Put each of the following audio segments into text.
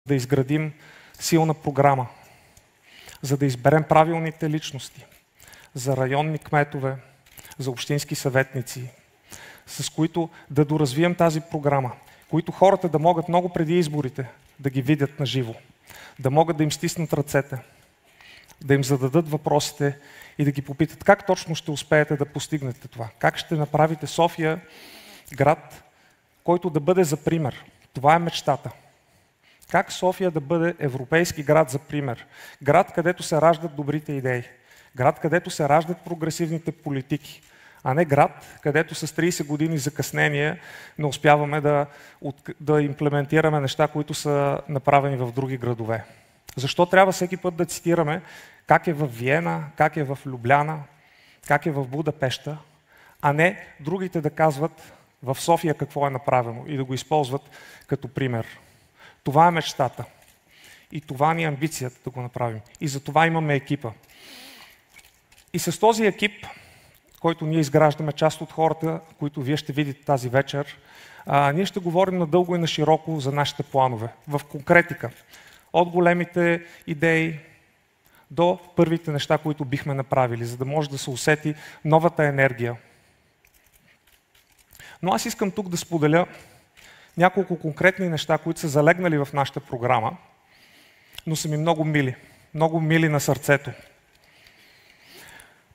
Да изградим силна програма, за да изберем правилните личности, за районни кметове, за общински съветници, с които да доразвием тази програма, които хората да могат много преди изборите да ги видят на живо, да могат да им стиснат ръцете, да им зададат въпросите и да ги попитат как точно ще успеете да постигнете това, как ще направите София град, който да бъде за пример. Това е мечтата. Как София да бъде европейски град за пример? Град, където се раждат добрите идеи. Град, където се раждат прогресивните политики. А не град, където с 30 години закъснение не успяваме да имплементираме неща, които са направени в други градове. Защо трябва всеки път да цитираме как е в Виена, как е в Любляна, как е в Будапеща, а не другите да казват в София какво е направено и да го използват като пример. Това е мечтата. И това ни е амбицията да го направим. И за това имаме екипа. И с този екип, който ние изграждаме, част от хората, които вие ще видите тази вечер, ние ще говорим надълго и на широко за нашите планове. В конкретика. От големите идеи до първите неща, които бихме направили, за да може да се усети новата енергия. Но аз искам тук да споделя няколко конкретни неща, които са залегнали в нашата програма, но са ми много мили на сърцето.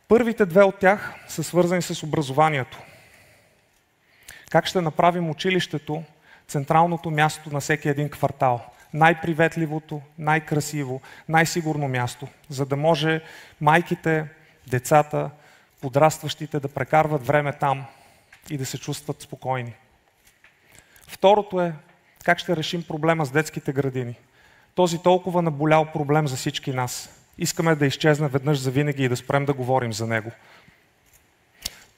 Първите две от тях са свързани с образованието. Как ще направим училището централното място на всеки един квартал? Най-приветливото, най-красиво, най-сигурно място, за да може майките, децата, подрастващите да прекарват време там и да се чувстват спокойни. Второто е как ще решим проблема с детските градини. Този толкова наболял проблем за всички нас. Искаме да изчезне веднъж завинаги и да спрем да говорим за него.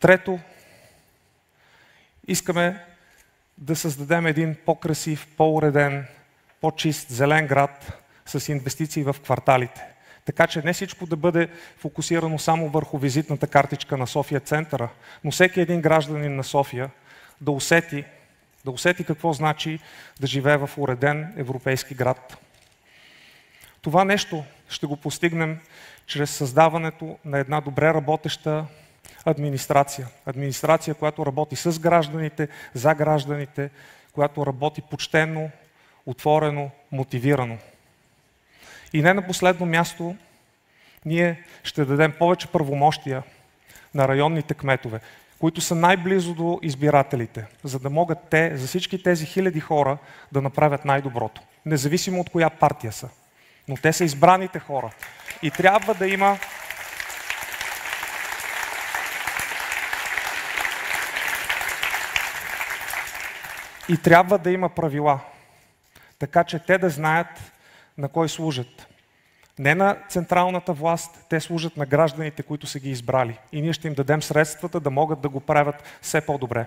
Трето, искаме да създадем един по-красив, по-уреден, по-чист, зелен град с инвестиции в кварталите. Така че не всичко да бъде фокусирано само върху визитната картичка на София центъра, но всеки един гражданин на София да усети какво значи да живее в уреден европейски град. Това нещо ще го постигнем чрез създаването на една добре работеща администрация. Администрация, която работи с гражданите, за гражданите, която работи почтено, отворено, мотивирано. И не на последно място, ние ще дадем повече правомощия на районните кметове, които са най-близо до избирателите, за да могат те, за всички тези хиляди хора, да направят най-доброто. Независимо от коя партия са. Но те са избраните хора. И трябва да има правила, така че те да знаят на кой служат. Не на централната власт, те служат на гражданите, които са ги избрали. И ние ще им дадем средствата да могат да го правят все по-добре.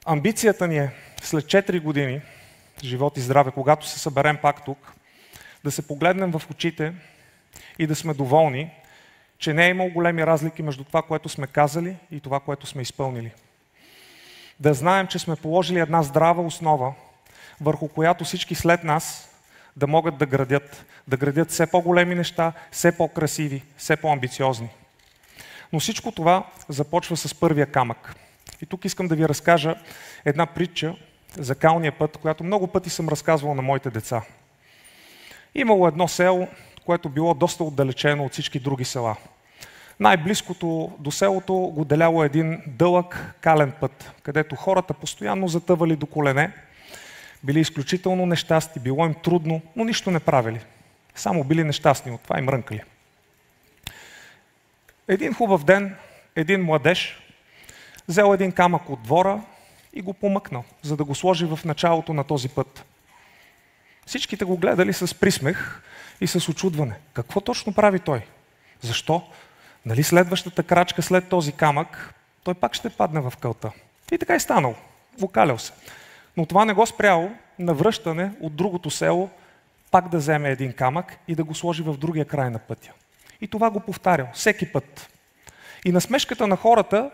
Амбицията ни е след 4 години, живот и здраве, когато се съберем пак тук, да се погледнем в очите и да сме доволни, че не е имало големи разлики между това, което сме казали и това, което сме изпълнили. Да знаем, че сме положили една здрава основа, върху която всички след нас да могат да градят все по-големи неща, все по-красиви, все по-амбициозни. Но всичко това започва с първия камък. И тук искам да ви разкажа една притча за калния път, която много пъти съм разказвал на моите деца. Имало едно село, което било доста отдалечено от всички други села. Най-близкото до селото го деляло един дълъг кален път, където хората постоянно затъвали до колене, били изключително нещастни, било им трудно, но нищо не правили. Само били нещастни от това и мрънкали. Един хубав ден, един младеж взел един камък от двора и го помъкнал, за да го сложи в началото на този път. Всичките го гледали с присмех и с учудване. Какво точно прави той? Защо? Нали следващата крачка след този камък, той пак ще падне в кълта. И така е станал. Вокалял се. Но това не го спряло на връщане от другото село пак да вземе един камък и да го сложи в другия край на пътя. И това го повтарял всеки път. И насмешката на хората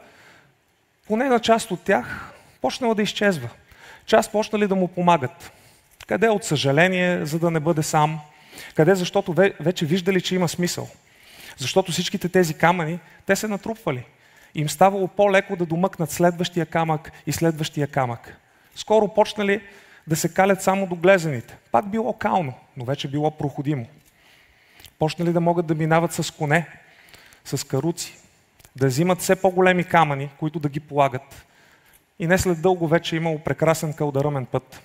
поне на част от тях почнала да изчезва. Част почнали да му помагат. Къде от съжаление, за да не бъде сам. Къде защото вече виждали, че има смисъл. Защото всичките тези камъни, те се натрупвали. Им ставало по-леко да домъкнат следващия камък и следващия камък. Скоро почнали да се калят само до глезените. Пак било кално, но вече било проходимо. Почнали да могат да минават с коне, с каруци, да взимат все по-големи камъни, които да ги полагат. И не след дълго вече имало прекрасен кълдъръмен път.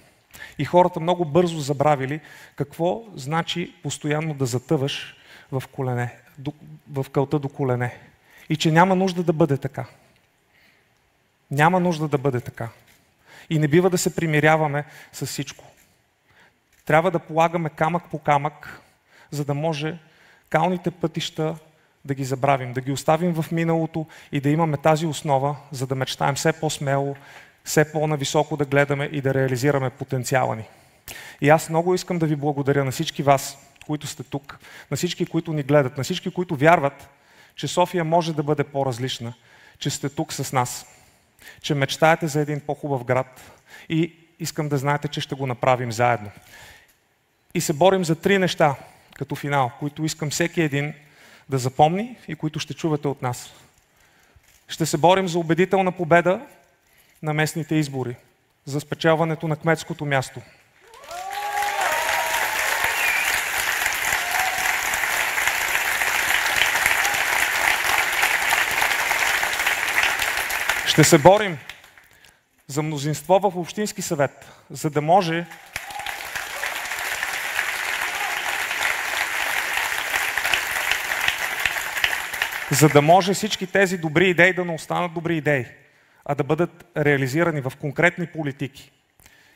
И хората много бързо забравили какво значи постоянно да затъваш в кълта до колене. И че няма нужда да бъде така. Няма нужда да бъде така. И не бива да се примиряваме с всичко. Трябва да полагаме камък по камък, за да може калните пътища да ги забравим, да ги оставим в миналото и да имаме тази основа, за да мечтаем все по-смело, все по-нависоко да гледаме и да реализираме потенциала ни. И аз много искам да ви благодаря на всички вас, които сте тук, на всички, които ни гледат, на всички, които вярват, че София може да бъде по-различна, че сте тук с нас, че мечтаете за един по-хубав град и искам да знаете, че ще го направим заедно. И се борим за 3 неща като финал, които искам всеки един да запомни и които ще чувате от нас. Ще се борим за убедителна победа на местните избори, за спечелването на кметското място. Ще се борим за мнозинство в Общински съвет, за да може всички тези добри идеи да не останат добри идеи, а да бъдат реализирани в конкретни политики.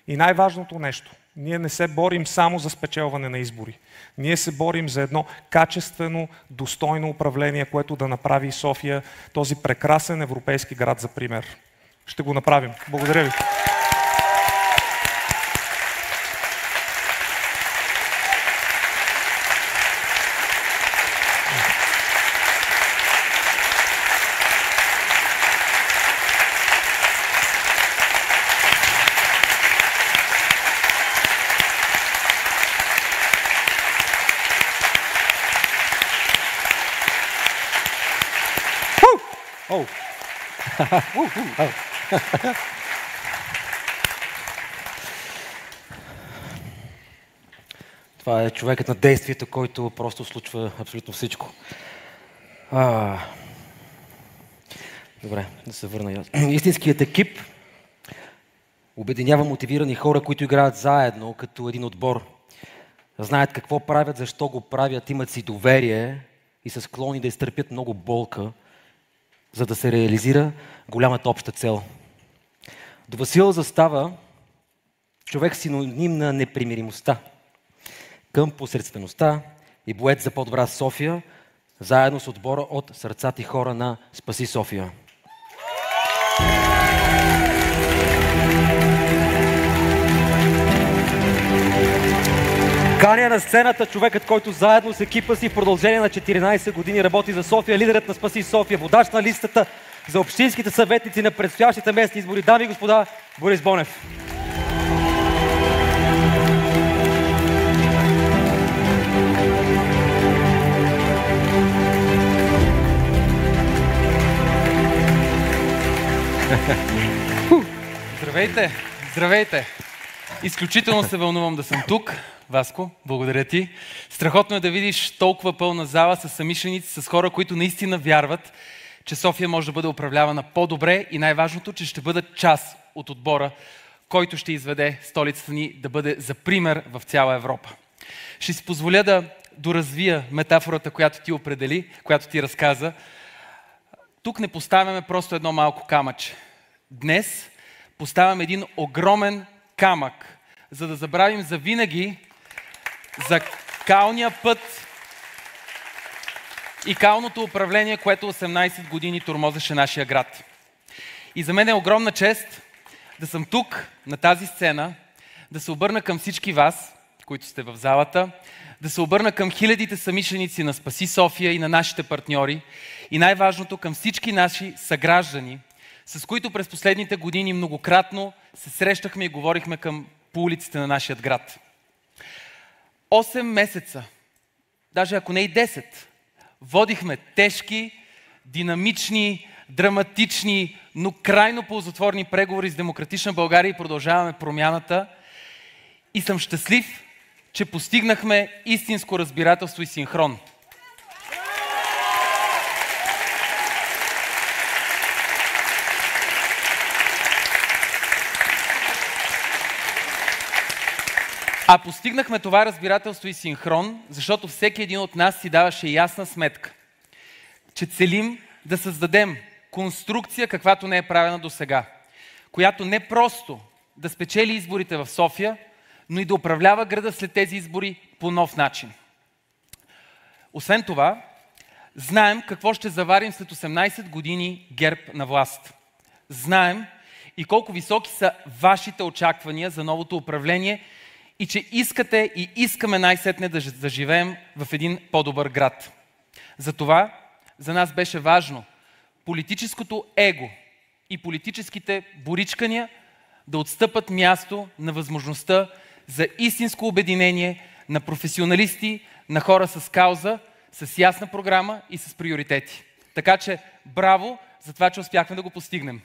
И най-важното нещо, ние не се борим само за спечелване на избори. Ние се борим за едно качествено, достойно управление, което да направи София този прекрасен европейски град за пример. Ще го направим. Благодаря ви. Това е човекът на действието, който просто случва абсолютно всичко. Добре, да се върна. Истинският екип обединява мотивирани хора, които играят заедно като един отбор. Знаят какво правят, защо го правят, имат си доверие и са склонни да изтърпят много болка, за да се реализира голямата обща цел. До Васил застава човек синоним на непримиримостта към посредствеността и боец за по-добра София, заедно с отбора от сърцати хора на Спаси София. Каня на сцената човекът, който заедно с екипа си в продължение на 14 години работи за София, лидерът на Спаси София, водач на листата за общинските съветници на предстоящите местни избори. Дами и господа, Борис Бонев. Здравейте! Здравейте! Изключително се вълнувам да съм тук. Васко, благодаря ти. Страхотно е да видиш толкова пълна зала с съмишленици, с хора, които наистина вярват, че София може да бъде управлявана по-добре и най-важното, че ще бъдат част от отбора, който ще изведе столицата ни да бъде за пример в цяла Европа. Ще си позволя да доразвия метафората, която ти определи, която ти разказа. Тук не поставяме просто едно малко камъче. Днес поставяме един огромен камък, за да забравим завинаги за калния път и калното управление, което 18 години тормозеше нашия град. И за мен е огромна чест да съм тук, на тази сцена, да се обърна към всички вас, които сте в залата, да се обърна към хилядите съмишленици на Спаси София и на нашите партньори и най-важното към всички наши съграждани, с които през последните години многократно се срещахме и говорихме по улиците на нашия град. 8 месеца, даже ако не и 10, водихме тежки, динамични, драматични, но крайно ползотворни преговори с Демократична България и продължаваме промяната. И съм щастлив, че постигнахме истинско разбирателство и синхрон. А постигнахме това разбирателство и синхрон, защото всеки един от нас си даваше ясна сметка, че целим да създадем конструкция, каквато не е правена досега, която не просто да спечели изборите в София, но и да управлява града след тези избори по нов начин. Освен това, знаем какво ще заварим след 18 години ГЕРБ на власт. Знаем и колко високи са вашите очаквания за новото управление и че искате и искаме най-сетне да заживеем в един по-добър град. Затова за нас беше важно политическото его и политическите боричкания да отстъпат място на възможността за истинско обединение на професионалисти, на хора с кауза, с ясна програма и с приоритети. Така че браво за това, че успяхме да го постигнем.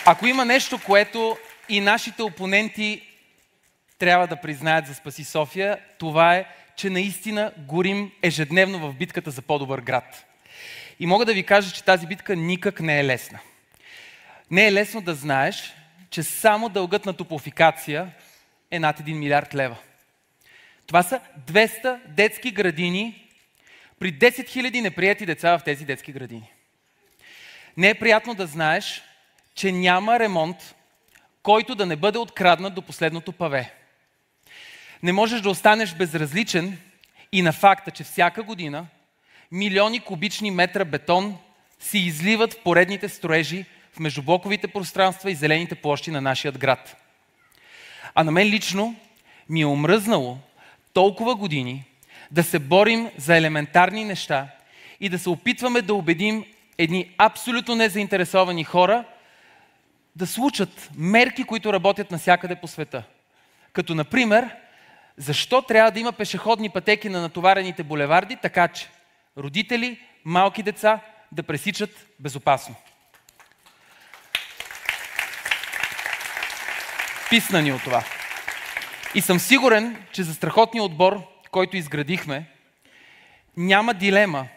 Ако има нещо, което и нашите опоненти трябва да признаят за Спаси София, това е, че наистина горим ежедневно в битката за по-добър град. И мога да ви кажа, че тази битка никак не е лесна. Не е лесно да знаеш, че само дългът на Топлофикация е над 1 милиард лева. Това са 200 детски градини при 10 000 неприети деца в тези детски градини. Не е приятно да знаеш, че няма ремонт, който да не бъде откраднат до последното паве. Не можеш да останеш безразличен и на факта, че всяка година милиони кубични метра бетон се изливат в поредните строежи в междублоковите пространства и зелените площи на нашия град. А на мен лично ми е омръзнало толкова години да се борим за елементарни неща и да се опитваме да убедим едни абсолютно незаинтересовани хора да случат мерки, които работят навсякъде по света. Като например, защо трябва да има пешеходни пътеки на натоварените булеварди, така че родители, малки деца да пресичат безопасно. Писна ни от това. И съм сигурен, че за страхотния отбор, който изградихме, няма дилема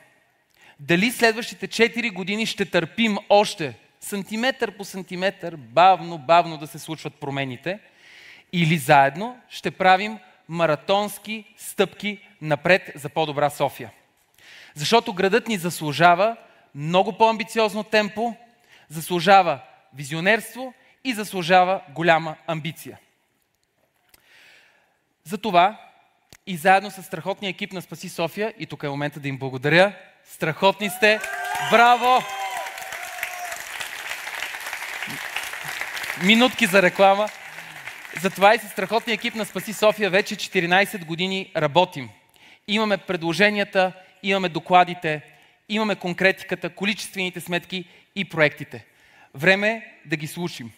дали следващите 4 години ще търпим още сантиметър по сантиметър, бавно да се случват промените, или заедно ще правим маратонски стъпки напред за по-добра София. Защото градът ни заслужава много по-амбициозно темпо, заслужава визионерство и заслужава голяма амбиция. Затова и заедно с страхотния екип на Спаси София, и тук е момента да им благодаря, страхотни сте, браво! Минутки за реклама. Затова и с страхотния екип на Спаси София вече 14 години работим. Имаме предложенията, имаме докладите, имаме конкретиката, количествените сметки и проектите. Време е да ги случим.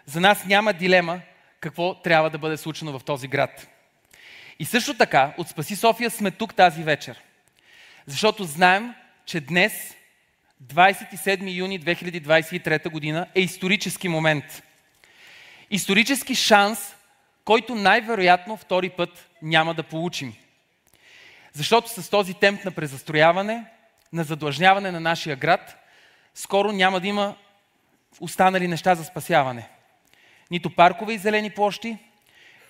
За нас няма дилема какво трябва да бъде случено в този град. И също така, от Спаси София сме тук тази вечер. Защото знаем, че днес, 27 юни 2023 година, е исторически момент. Исторически шанс, който най-вероятно втори път няма да получим. Защото с този темп на презастрояване, на задлъжняване на нашия град, скоро няма да има останали неща за спасяване. Нито паркове и зелени площи,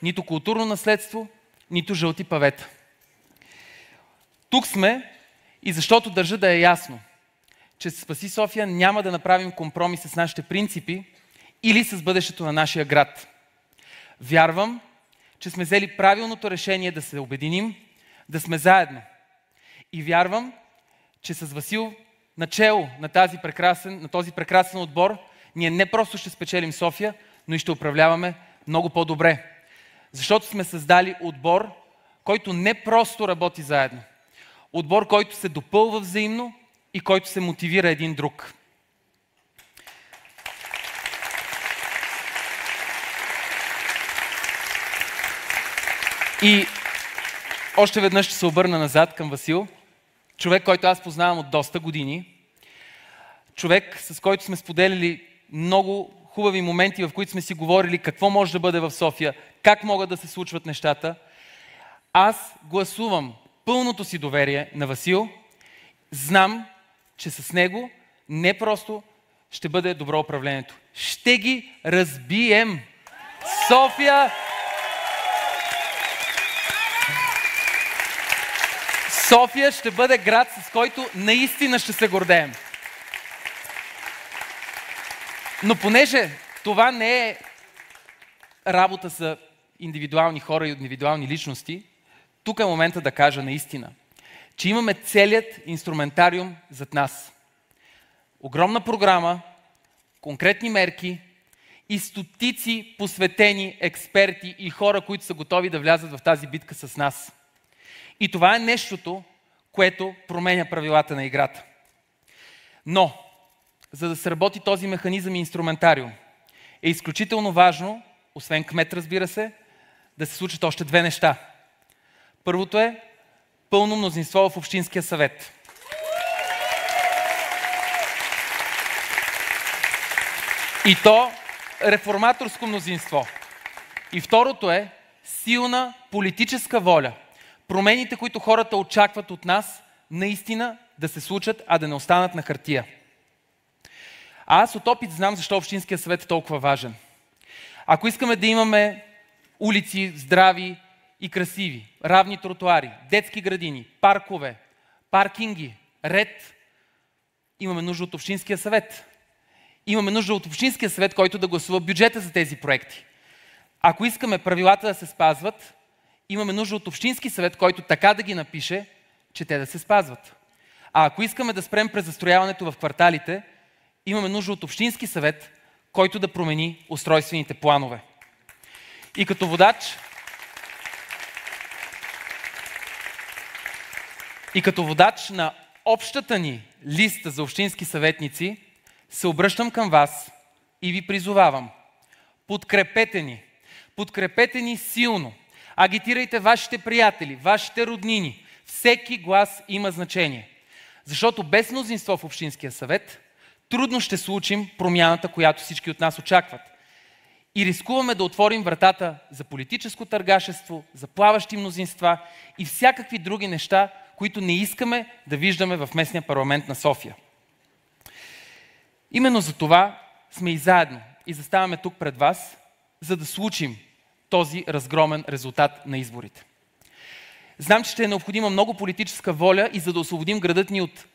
нито културно наследство, нито жълти павета. Тук сме и защото държа да е ясно, че с Спаси София няма да направим компромис с нашите принципи или с бъдещето на нашия град. Вярвам, че сме взели правилното решение да се обединим, да сме заедно. И вярвам, че с Васил начело на този прекрасен отбор, ние не просто ще спечелим София, но и ще управляваме много по-добре. Защото сме създали отбор, който не просто работи заедно, Отбор, който се допълва взаимно и който се мотивира един друг. И още веднъж ще се обърна назад към Васил. Човек, който аз познавам от доста години. Човек, с който сме споделили много хубави моменти, в които сме си говорили какво може да бъде в София, как могат да се случват нещата. Аз гласувам пълното си доверие на Васил. Знам, че с него не просто ще бъде добро управлението. Ще ги разбием. София ще бъде град, с който наистина ще се гордеем. Но понеже това не е работа за индивидуални хора и индивидуални личности, тук е момента да кажа наистина, че имаме целият инструментариум зад нас. Огромна програма, конкретни мерки и стотици посветени експерти и хора, които са готови да влязат в тази битка с нас. И това е нещото, което променя правилата на играта. Но, за да сработи този механизъм и инструментариум, е изключително важно, освен кмет, разбира се, да се случат още две неща. Първото е пълно мнозинство в Общинския съвет. И то реформаторско мнозинство. И второто е силна политическа воля. Промените, които хората очакват от нас, наистина да се случат, а да не останат на хартия. А аз от опит знам защо Общинския съвет е толкова важен. Ако искаме да имаме улици здрави и красиви, равни тротуари, детски градини, паркове, паркинги, ред, имаме нужда от Общинския съвет. Имаме нужда от Общинския съвет, който да гласува бюджета за тези проекти. Ако искаме правилата да се спазват, имаме нужда от Общински съвет, който така да ги напише, че те да се спазват. А ако искаме да спрем презастрояването в кварталите, имаме нужда от Общински съвет, който да промени устройствените планове. И като водач на общата ни листа за общински съветници, се обръщам към вас и ви призовавам. Подкрепете ни. Подкрепете ни силно. Агитирайте вашите приятели, вашите роднини. Всеки глас има значение. Защото без мнозинство в Общинския съвет трудно ще случим промяната, която всички от нас очакват. И рискуваме да отворим вратата за политическо търгашество, за плаващи мнозинства и всякакви други неща, които не искаме да виждаме в местния парламент на София. Именно за това сме и заедно и заставаме тук пред вас, за да случим този разгромен резултат на изборите. Знам, че ще е необходима много политическа воля и за да освободим градът ни от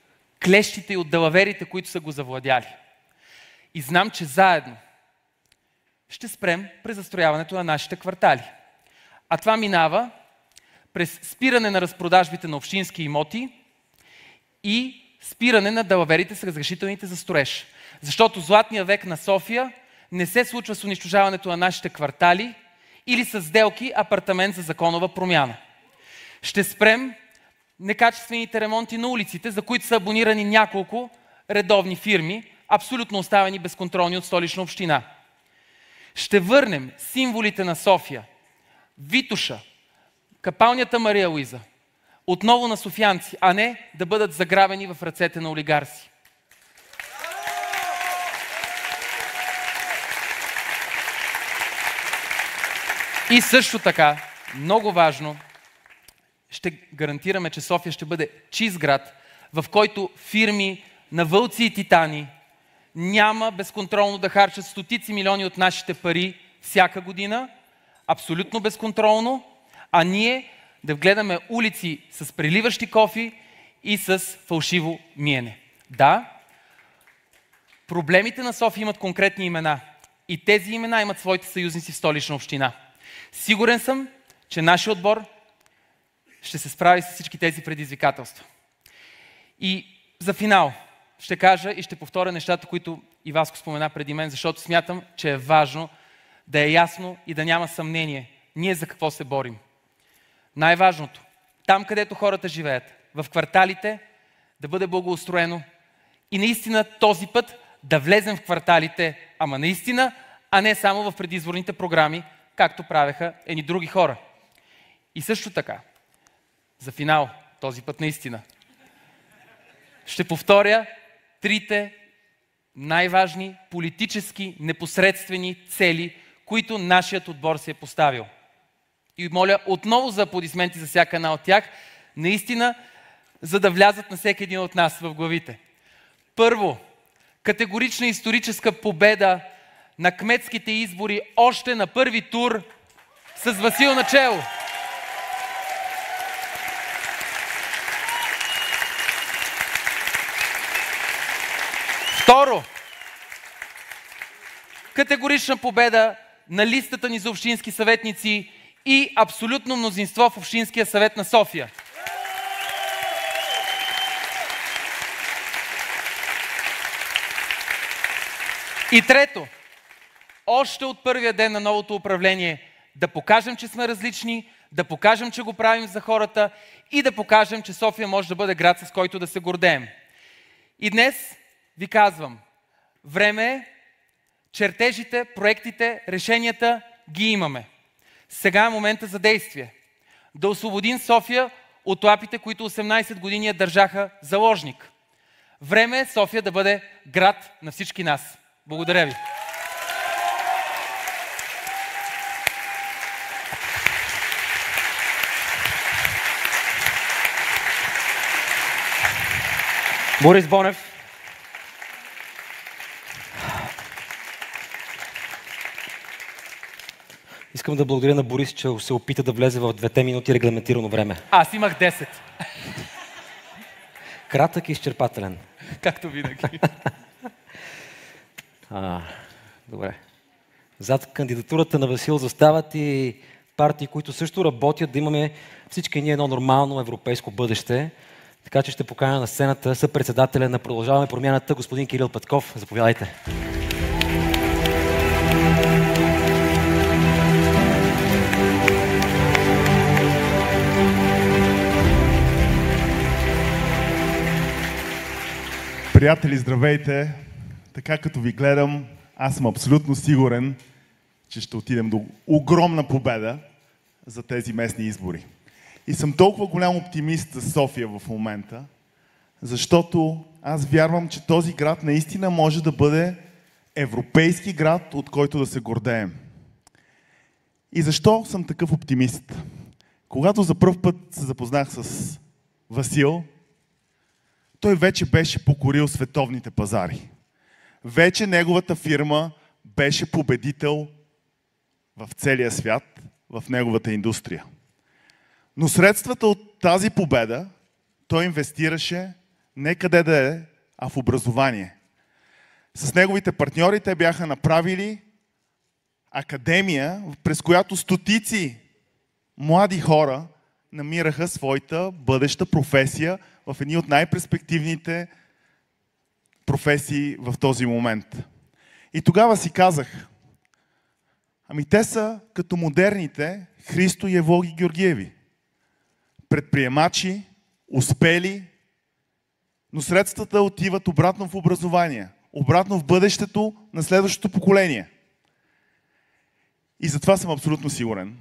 клещите и от далаверите, които са го завладяли. И знам, че заедно ще спрем презастрояването на нашите квартали. А това минава през спиране на разпродажбите на общински имоти и спиране на далаверите с разрешителните за строеж. Защото златният век на София не се случва с унищожаването на нашите квартали или с сделки апартамент за законова промяна. Ще спрем некачествените ремонти на улиците, за които са абонирани няколко редовни фирми, абсолютно оставени безконтролни от Столична община. Ще върнем символите на София, Витоша, капалнята Мария Луиза, отново на софиянци, а не да бъдат заграбени в ръцете на олигарси. И също така, много важно, ще гарантираме, че София ще бъде чист град, в който фирми на вълци и титани няма безконтролно да харчат стотици милиони от нашите пари всяка година, абсолютно безконтролно, а ние да гледаме улици с преливащи кофи и с фалшиво миене. Да, проблемите на София имат конкретни имена и тези имена имат своите съюзници в Столична община. Сигурен съм, че нашия отбор ще се справи с всички тези предизвикателства. И за финал ще кажа и ще повторя нещата, които и Васко спомена преди мен, защото смятам, че е важно да е ясно и да няма съмнение ние за какво се борим. Най-важното, там където хората живеят, в кварталите, да бъде благоустроено и наистина този път да влезем в кварталите, ама наистина, а не само в предизборните програми, както правеха едни други хора. И също така, за финал, този път наистина, ще повторя трите най-важни политически непосредствени цели, които нашият отбор си е поставил. И моля отново за аплодисменти за всяка една от тях, наистина, за да влязат на всеки един от нас в главите. Първо, категорична историческа победа на кметските избори още на първи тур с Васил начело. Второ, категорична победа на листата ни за общински съветници и абсолютно мнозинство в Общинския съвет на София. И трето, още от първия ден на новото управление да покажем, че сме различни, да покажем, че го правим за хората и да покажем, че София може да бъде град, с който да се гордеем. И днес ви казвам, време е, чертежите, проектите, решенията ги имаме. Сега е момента за действие. Да освободим София от лапите, които 18 години я държаха заложник. Време е София да бъде град на всички нас. Благодаря ви. Борис Бонев. Искам да благодаря на Борис, че се опита да влезе в 2 минути регламентирано време. Аз имах 10. Кратък и изчерпателен. Както винаги. Добре. Зад кандидатурата на Васил застават и партии, които също работят да имаме всички ние едно нормално европейско бъдеще. Така че ще поканя на сцената съпредседателя на Продължаваме промяната, господин Кирил Петков. Заповядайте. Приятели, здравейте! Така като ви гледам, аз съм абсолютно сигурен, че ще отидем до огромна победа за тези местни избори. И съм толкова голям оптимист за София в момента, защото аз вярвам, че този град наистина може да бъде европейски град, от който да се гордеем. И защо съм такъв оптимист? Когато за пръв път се запознах с Васил, той вече беше покорил световните пазари. Вече неговата фирма беше победител в целия свят, в неговата индустрия. Но средствата от тази победа той инвестираше не къде да е, а в образование. С неговите партньори те бяха направили академия, през която стотици млади хора намираха своята бъдеща професия в едни от най-перспективните професии в този момент. И тогава си казах, ами те са като модерните Христо и Евлоги Георгиеви. Предприемачи, успели, но средствата отиват обратно в образование, обратно в бъдещето на следващото поколение. И затова съм абсолютно сигурен,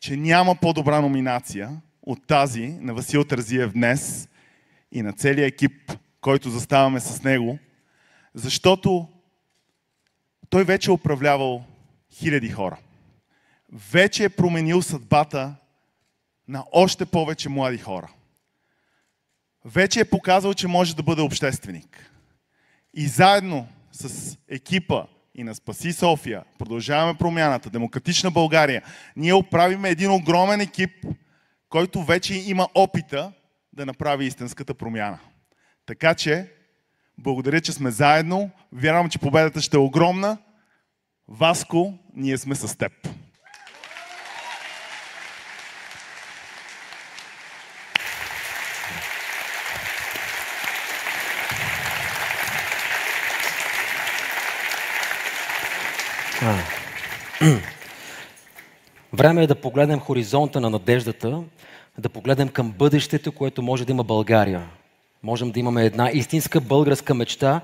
че няма по-добра номинация от тази на Васил Терзиев днес и на целия екип, който заставаме с него, защото той вече е управлявал хиляди хора. Вече е променил съдбата на още повече млади хора. Вече е показал, че може да бъде общественик. И заедно с екипа и на Спаси София, Продължаваме промяната, Демократична България, ние оправиме един огромен екип, който вече има опита да направи истинската промяна. Така че, благодаря, че сме заедно. Вярвам, че победата ще е огромна. Васко, ние сме с теб. Време е да погледнем хоризонта на надеждата, да погледнем към бъдещето, което може да има България. Можем да имаме една истинска българска мечта,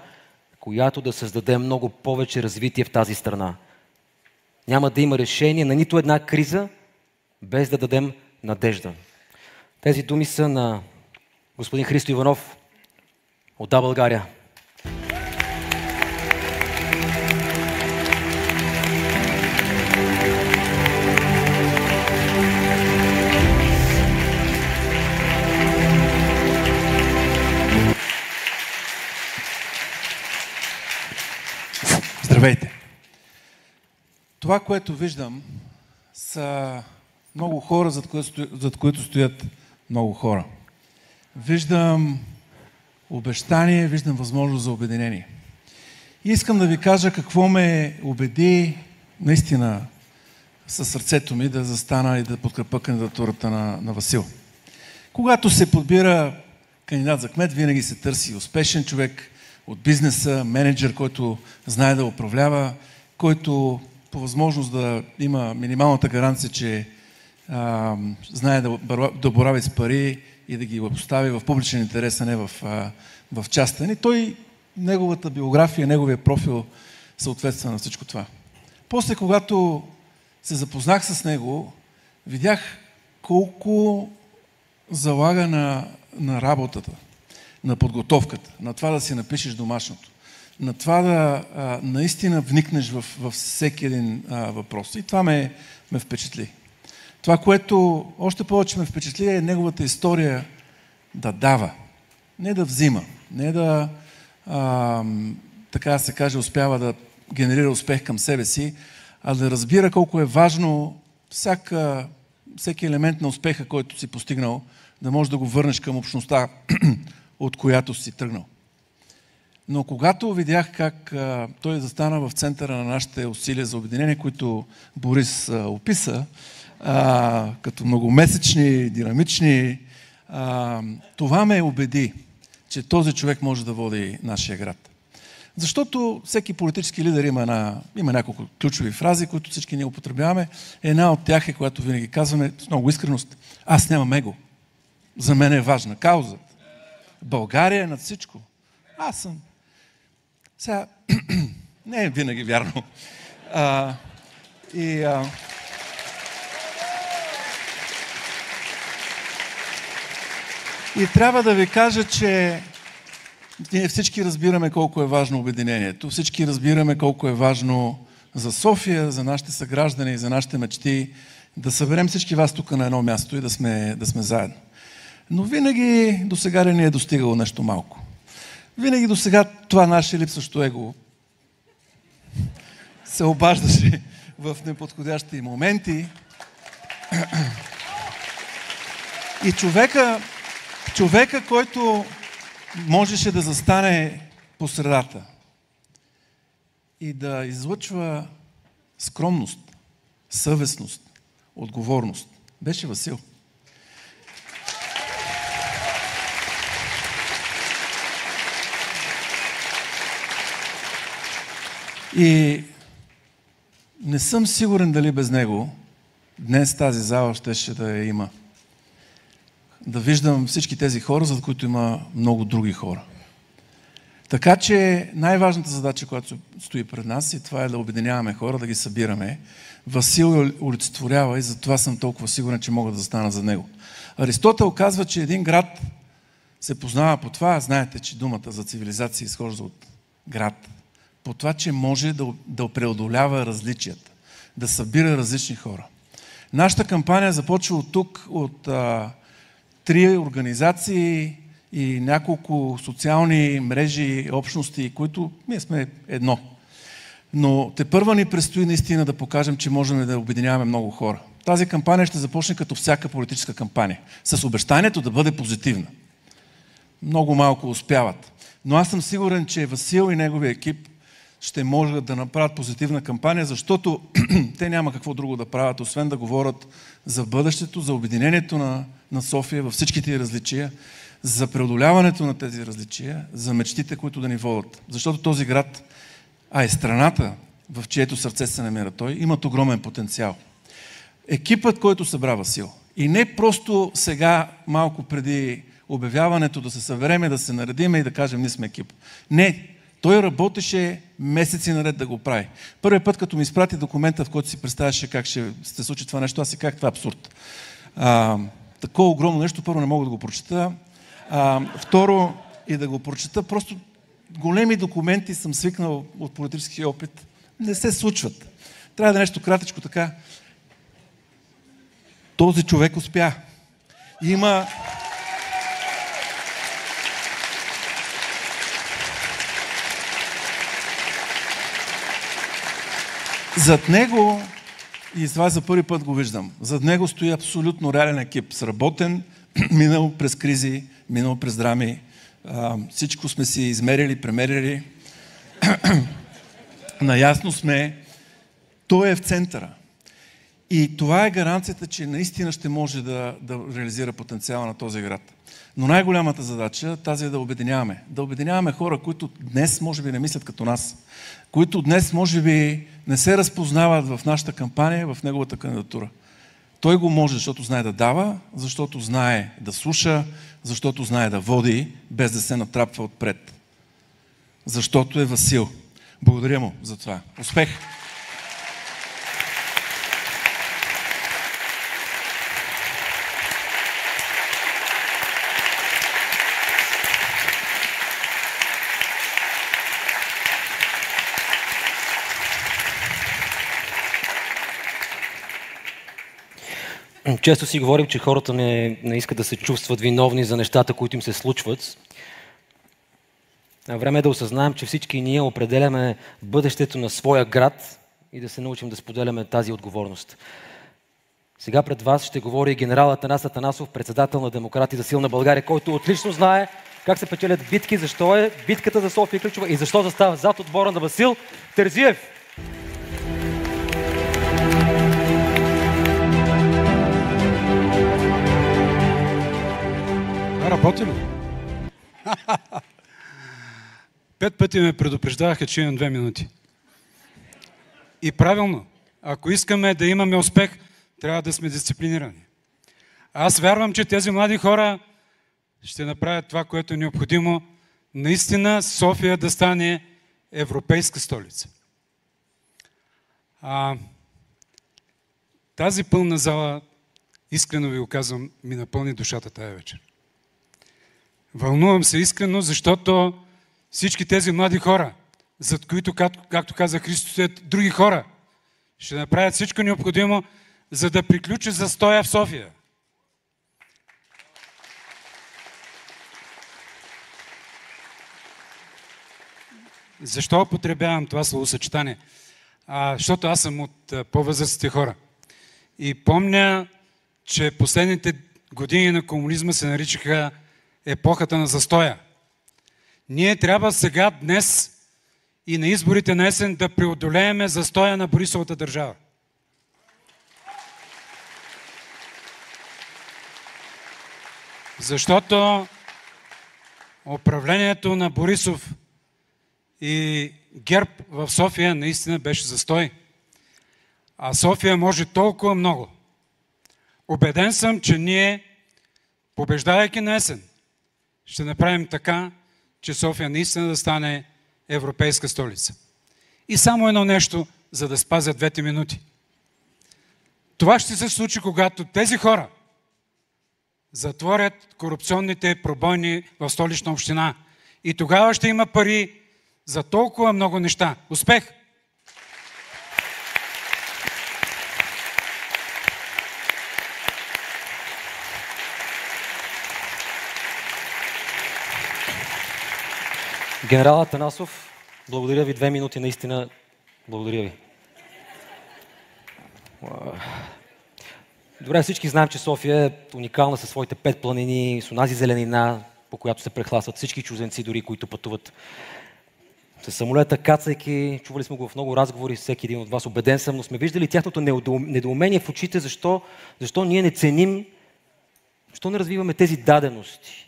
която да създаде много повече развитие в тази страна. Няма да има решение на нито една криза, без да дадем надежда. Тези думи са на господин Христо Иванов от Да, България. Здравейте! Това, което виждам, са много хора, зад които стоят много хора. Виждам обещание, виждам възможност за обединение. И искам да ви кажа какво ме убеди наистина със сърцето ми да застана и да подкрепя кандидатурата на Васил. Когато се подбира кандидат за кмет, винаги се търси успешен човек от бизнеса, менеджер, който знае да управлява, който по възможност да има минималната гаранция, че знае да борави с пари и да ги постави в публичен интерес, а не в частен. И неговата биография, неговия профил съответства на всичко това. После, когато се запознах с него, видях колко залага на работата, на подготовката, на това да си напишеш домашното, на това да наистина вникнеш във всеки един въпрос. И това ме впечатли. Това, което още повече ме впечатли, е неговата история да дава, не да взима, не да, така да се каже, успява да генерира успех към себе си, а да разбира колко е важно всеки елемент на успеха, който си постигнал, да можеш да го върнеш към общността, от която си тръгнал. Но когато видях как той застана в центъра на нашите усилия за обединение, които Борис описа, като многомесечни, динамични, това ме убеди, че този човек може да води нашия град. Защото всеки политически лидер има няколко ключови фрази, които всички ние употребяваме. Една от тях е, която винаги казваме с много искреност: аз нямам его. За мен е важна каузата. България е над всичко. Аз съм. Сега, не е винаги вярно. И трябва да ви кажа, че ние всички разбираме колко е важно обединението. Всички разбираме колко е важно за София, за нашите съграждани, за нашите мечти, да съберем всички вас тук на едно място и да сме заедно. Но винаги до сега не ни е достигало нещо малко. Винаги до сега това наше липсващо его се обаждаше в неподходящи моменти. И човека, който можеше да застане по средата и да излъчва скромност, съвестност, отговорност, беше Васил. И не съм сигурен дали без него днес тази зала щеше да я има. Да виждам всички тези хора, за които има много други хора. Така че най-важната задача, която стои пред нас, и това е да обединяваме хора, да ги събираме. Васил олицетворява и затова съм толкова сигурен, че мога да застана за него. Аристотел казва, че един град се познава по това, знаете, че думата за цивилизация изхожда от град, по това, че може да преодолява различията, да събира различни хора. Нашата кампания започва от тук, от 3 организации и няколко социални мрежи, общности, които ние сме едно. Но тепърва ни предстои наистина да покажем, че можем да обединяваме много хора. Тази кампания ще започне като всяка политическа кампания, с обещанието да бъде позитивна. Много малко успяват. Но аз съм сигурен, че Васил и неговия екип ще могат да направят позитивна кампания, защото те няма какво друго да правят, освен да говорят за бъдещето, за обединението на София във всичките различия, за преодоляването на тези различия, за мечтите, които да ни водят. Защото този град, и страната, в чието сърце се намира той, имат огромен потенциал. Екипът, който събра Васил, И не просто сега, малко преди обявяването, да се събереме, да се наредиме и да кажем, ние сме екип. Не, той работеше месеци наред да го прави. Първият път, като ми изпрати документа, в който си представяше как ще се случи това нещо, аз си казах, това е абсурд. Такова огромно нещо, първо не мога да го прочета. Второ, и да го прочета, просто големи документи съм свикнал от политически опит. Не се случват. Трябва да е нещо кратичко така. Този човек успя. Има... Зад него, и това за първи път го виждам, зад него стои абсолютно реален екип, сработен, минал през кризи, минал през драми, всичко сме си измерили, премерили, наясно сме, той е в центъра. И това е гаранцията, че наистина ще може да реализира потенциала на този град. Но най-голямата задача тази е да обединяваме. Да обединяваме хора, които днес може би не мислят като нас, които днес може би не се разпознават в нашата кампания, в неговата кандидатура. Той го може, защото знае да дава, защото знае да слуша, защото знае да води, без да се натрапва отпред. Защото е Васил. Благодаря му за това. Успех! Често си говорим, че хората не искат да се чувстват виновни за нещата, които им се случват. Време е да осъзнаем, че всички ние определяме бъдещето на своя град и да се научим да споделяме тази отговорност. Сега пред вас ще говори генерал Атанас Атанасов, председател на Демократи за силна България, който отлично знае как се печелят битки, защо е битката за София ключова и защо застава зад отбора на Васил Терзиев. Работи ли? 5 пъти ме предупреждаваха, че имам 2 минути. И правилно, ако искаме да имаме успех, трябва да сме дисциплинирани. Аз вярвам, че тези млади хора ще направят това, което е необходимо, наистина София да стане европейска столица. Тази пълна зала, искрено ви го казвам, ми напълни душата тая вечер. Вълнувам се искрено, защото всички тези млади хора, зад които, както каза Христо, стоят други хора, ще направят всичко необходимо, за да приключи застоя в София. Защо употребявам това словосъчетание? Защото аз съм от по-възрастните хора. И помня, че последните години на комунизма се наричаха епохата на застоя. Ние трябва сега, днес и на изборите на есен да преодолееме застоя на Борисовата държава. Защото управлението на Борисов и ГЕРБ в София наистина беше застой. А София може толкова много. Убеден съм, че ние, побеждавайки на есен, ще направим така, че София наистина да стане европейска столица. И само едно нещо, за да спазя 2 минути. Това ще се случи, когато тези хора затворят корупционните пробойни в Столична община. И тогава ще има пари за толкова много неща. Успех! Генерал Атанасов, благодаря ви 2 минути, наистина. Благодаря ви. Добре, всички знаем, че София е уникална със своите 5 планини, с онази зеленина, по която се прехласват всички чужденци, дори които пътуват с самолета, кацайки. Чували сме го в много разговори с всеки един от вас, убеден съм, но сме виждали тяхното недоумение в очите, защо ние не ценим, защо не развиваме тези дадености.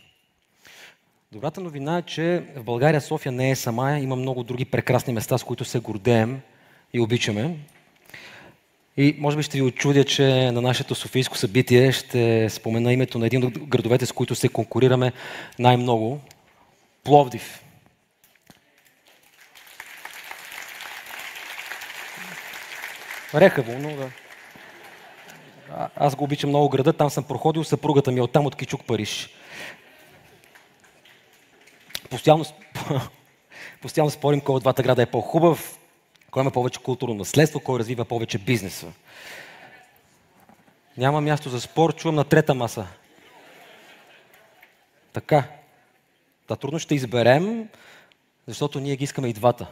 Добрата новина е, че в България София не е сама, има много други прекрасни места, с които се гордеем и обичаме. И може би ще ви очудя, че на нашето софийско събитие ще спомена името на един от градовете, с които се конкурираме най-много – Пловдив. Рехаво, но да. Аз го обичам много града, там съм проходил, съпругата ми е оттам, от Кичук, Париж. Постоянно спорим кой от двата града е по-хубав, кой има повече културно наследство, кой развива повече бизнеса. Няма място за спор, чувам на трета маса. Така. Трудно ще изберем, защото ние ги искаме и двата.